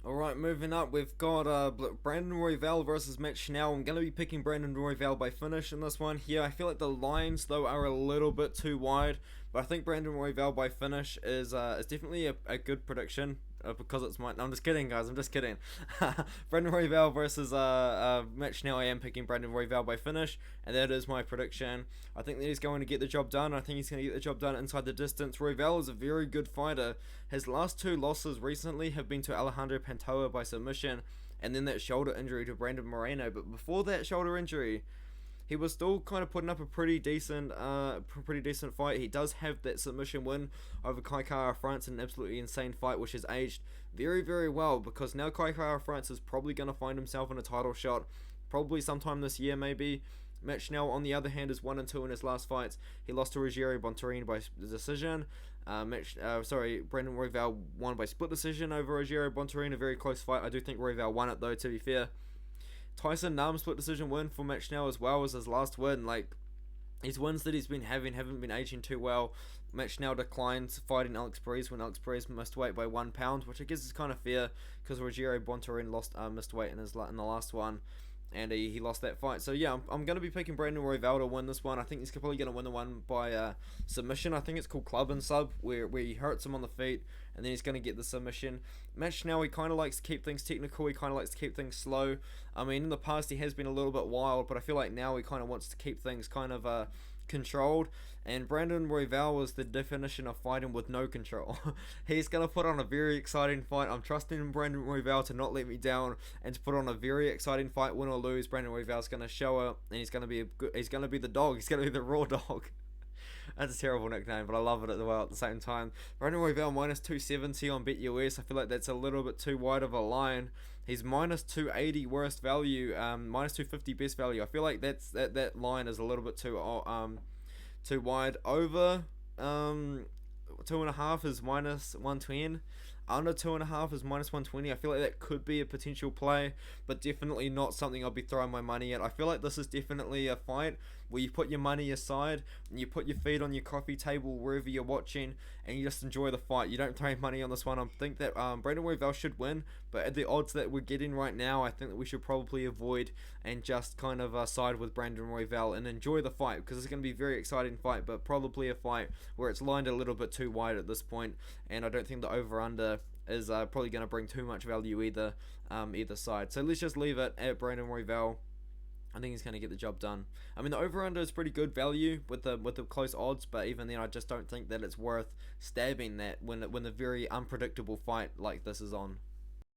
Alright, moving up, we've got Brandon Royval versus Matt Schnell. I'm going to be picking Brandon Royval by finish in this one here. I feel like the lines, though, are a little bit too wide, but I think Brandon Royval by finish is definitely a good prediction. Because it's mine. No, I'm just kidding, guys. I'm just kidding. Brandon Royval versus Matt Schnell. I am picking Brandon Royval by finish, and that is my prediction. I think that he's going to get the job done. I think he's going to get the job done inside the distance. Royval is a very good fighter. His last two losses recently have been to Alejandro Pantoja by submission, and then that shoulder injury to Brandon Moreno. But before that shoulder injury, he was still kind of putting up a pretty decent fight. He does have that submission win over Kai Kara France, an absolutely insane fight, which has aged very, very well, because now Kai Kara France is probably going to find himself in a title shot, probably sometime this year, maybe. Matt Schnell, on the other hand, is 1-2 in his last fights. He lost to Rogério Bontorin by decision. Brandon Royval won by split decision over Rogério Bontorin, a very close fight. I do think Royval won it, though, to be fair. Tyson Nam split decision win for Matt Schnell as well as his last win. Like, his wins that he's been having haven't been aging too well. Matt Schnell declined fighting Alex Perez when Alex Perez missed weight by 1 pound, which I guess is kind of fair because Rogério Bontorin missed weight in the last one, and he lost that fight. So yeah, I'm going to be picking Brandon Royval to win this one. I think he's probably going to win the one by submission. I think it's called club and sub, where he hurts him on the feet, and then he's going to get the submission. Matt Schnell, he kind of likes to keep things technical. He kind of likes to keep things slow. I mean, in the past he has been a little bit wild, but I feel like now he kind of wants to keep things kind of controlled. And Brandon Royval is the definition of fighting with no control. He's going to put on a very exciting fight. I'm trusting in Brandon Royval to not let me down and to put on a very exciting fight, win or lose. Brandon Royval is going to show up, and he's going to be the dog. He's going to be the raw dog. That's a terrible nickname, but I love it as well at the same time. Brandon Royval minus 270 on BetUS. I feel like that's a little bit too wide of a line. He's minus 280 worst value, minus 250 best value. I feel like that line is a little bit too wide. Over 2.5 is minus 110. Under 2.5 is minus 120. I feel like that could be a potential play, but definitely not something I'll be throwing my money at. I feel like this is definitely a fight where you put your money aside and you put your feet on your coffee table wherever you're watching, and you just enjoy the fight. You don't throw your money on this one. I think that Brandon Royval should win, but at the odds that we're getting right now, I think that we should probably avoid and just kind of side with Brandon Royval and enjoy the fight, because it's going to be a very exciting fight, but probably a fight where it's lined a little bit too wide at this point, and I don't think the over-under is probably going to bring too much value either side. So let's just leave it at Brandon Royval. I think he's going to get the job done. I mean, the over-under is pretty good value with the close odds, but even then, I just don't think that it's worth stabbing that when a very unpredictable fight like this is on.